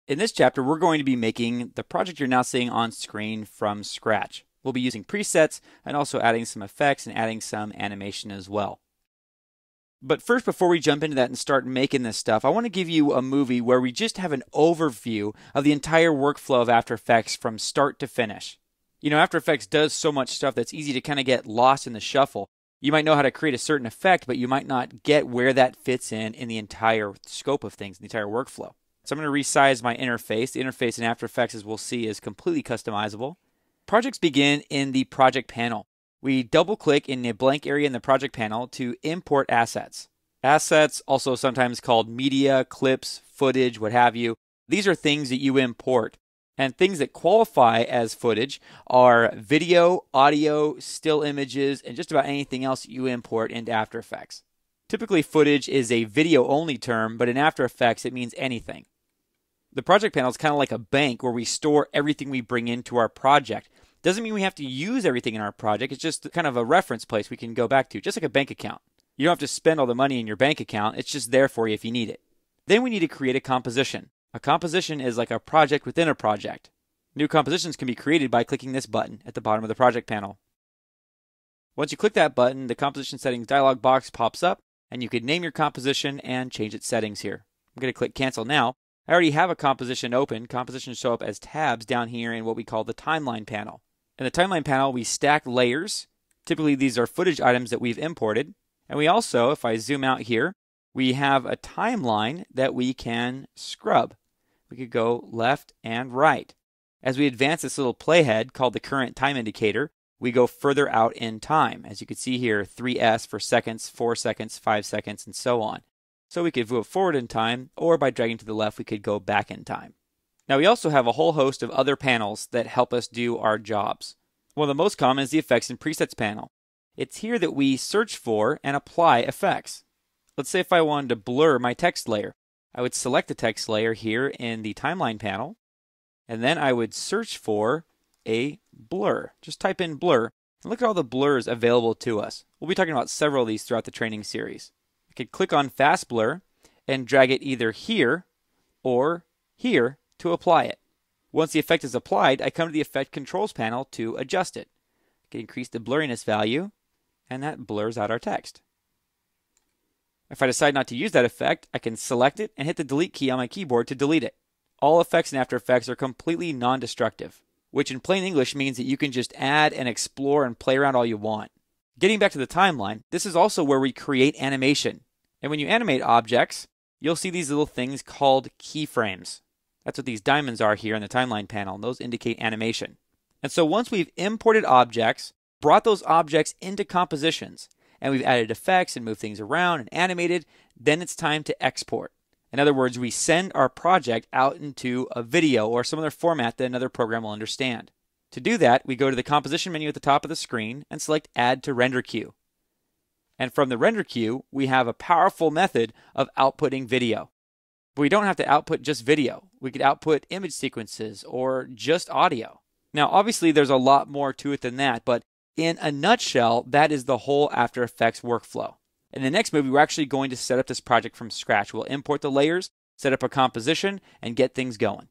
In this chapter, we're going to be making the project you're now seeing on screen from scratch. We'll be using presets and also adding some effects and adding some animation as well. But first, before we jump into that and start making this stuff, I want to give you a movie where we just have an overview of the entire workflow of After Effects from start to finish. You know, After Effects does so much stuff that's easy to kind of get lost in the shuffle. You might know how to create a certain effect, but you might not get where that fits in the entire scope of things, the entire workflow. So I'm going to resize my interface. The interface in After Effects, as we'll see, is completely customizable. Projects begin in the project panel. We double-click in the blank area in the project panel to import assets. Assets, also sometimes called media, clips, footage, what have you. These are things that you import. And things that qualify as footage are video, audio, still images, and just about anything else that you import into After Effects. Typically, footage is a video-only term, but in After Effects, it means anything. The project panel is kind of like a bank where we store everything we bring into our project. Doesn't mean we have to use everything in our project. It's just kind of a reference place we can go back to, just like a bank account. You don't have to spend all the money in your bank account. It's just there for you if you need it. Then we need to create a composition. A composition is like a project within a project. New compositions can be created by clicking this button at the bottom of the project panel. Once you click that button, the composition settings dialog box pops up, and you can name your composition and change its settings here. I'm going to click cancel now. I already have a composition open. Compositions show up as tabs down here in what we call the timeline panel. In the timeline panel, we stack layers. Typically, these are footage items that we've imported. And we also, if I zoom out here, we have a timeline that we can scrub. We could go left and right. As we advance this little playhead called the current time indicator, we go further out in time. As you can see here, 3S for seconds, 4 seconds, 5 seconds, and so on. So we could move forward in time, or by dragging to the left, we could go back in time. Now we also have a whole host of other panels that help us do our jobs. One of the most common is the Effects and Presets panel. It's here that we search for and apply effects. Let's say if I wanted to blur my text layer, I would select the text layer here in the timeline panel, and then I would search for a blur. Just type in blur, and look at all the blurs available to us. We'll be talking about several of these throughout the training series. I could click on Fast Blur and drag it either here or here to apply it. Once the effect is applied, I come to the Effect Controls panel to adjust it. I can increase the blurriness value, and that blurs out our text. If I decide not to use that effect, I can select it and hit the delete key on my keyboard to delete it. All effects in After Effects are completely non-destructive, which in plain English means that you can just add and explore and play around all you want. Getting back to the timeline, this is also where we create animation. And when you animate objects, you'll see these little things called keyframes. That's what these diamonds are here in the timeline panel, and those indicate animation. And so once we've imported objects, brought those objects into compositions, and we've added effects and moved things around and animated, then it's time to export. In other words, we send our project out into a video or some other format that another program will understand. To do that, we go to the composition menu at the top of the screen and select Add to Render Queue. And from the render queue, we have a powerful method of outputting video. But we don't have to output just video. We could output image sequences or just audio. Now, obviously, there's a lot more to it than that, but in a nutshell, that is the whole After Effects workflow. In the next movie, we're actually going to set up this project from scratch. We'll import the layers, set up a composition, and get things going.